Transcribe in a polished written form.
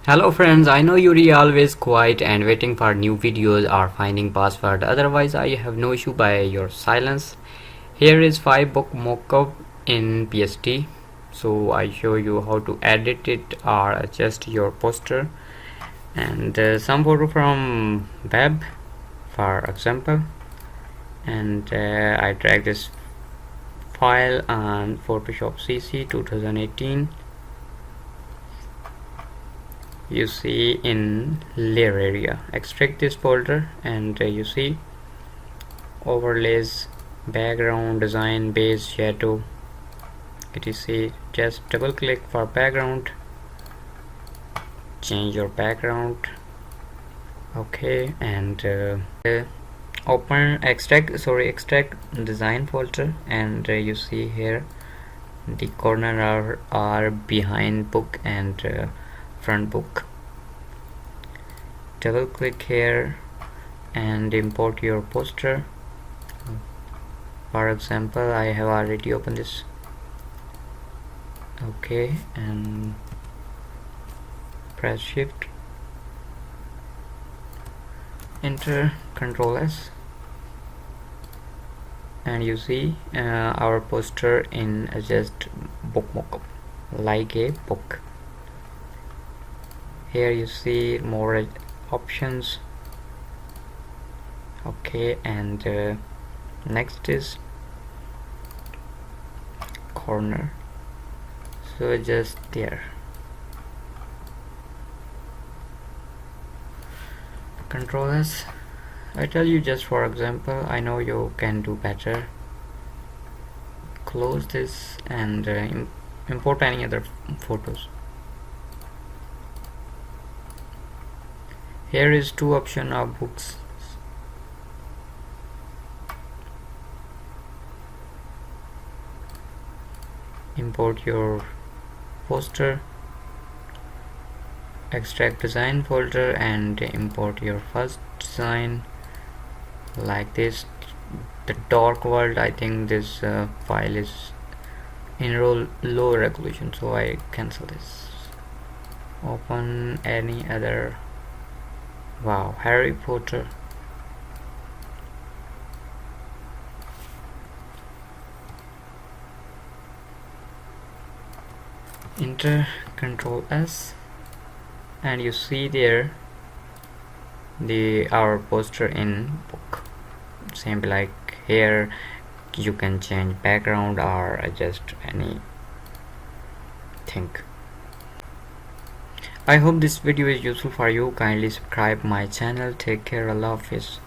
Hello friends, I know you're always quiet and waiting for new videos or finding password. Otherwise, I have no issue by your silence. Here is 5 book mockup in PSD. So I show you how to edit it or adjust your poster, and some photo from web, for example. And I drag this file on Photoshop CC 2018. You see in layer area, extract this folder, and you see overlays, background, design, base, shadow, etc. Just double click for background, change your background. Okay, and open extract design folder, and you see here the corner are behind book and front book. Double click here and import your poster. For example, I have already opened this. Okay, and press shift, enter, Control S, and you see our poster in just book mockup, like a book. Here you see more options. Okay, and next is corner, so just there. Control S. I tell you just for example, I know you can do better. Close this and import any other photos. Here is 2 option of books. Import your poster, extract design folder, and import your first design like this. The dark world, I think this file is in low resolution, so I cancel this. Open any other. Wow, Harry Potter. Enter, Control S, and you see there our poster in book. Same like here, you can change background or adjust anything. I hope this video is useful for you. Kindly subscribe my channel. Take care. Allah Hafiz.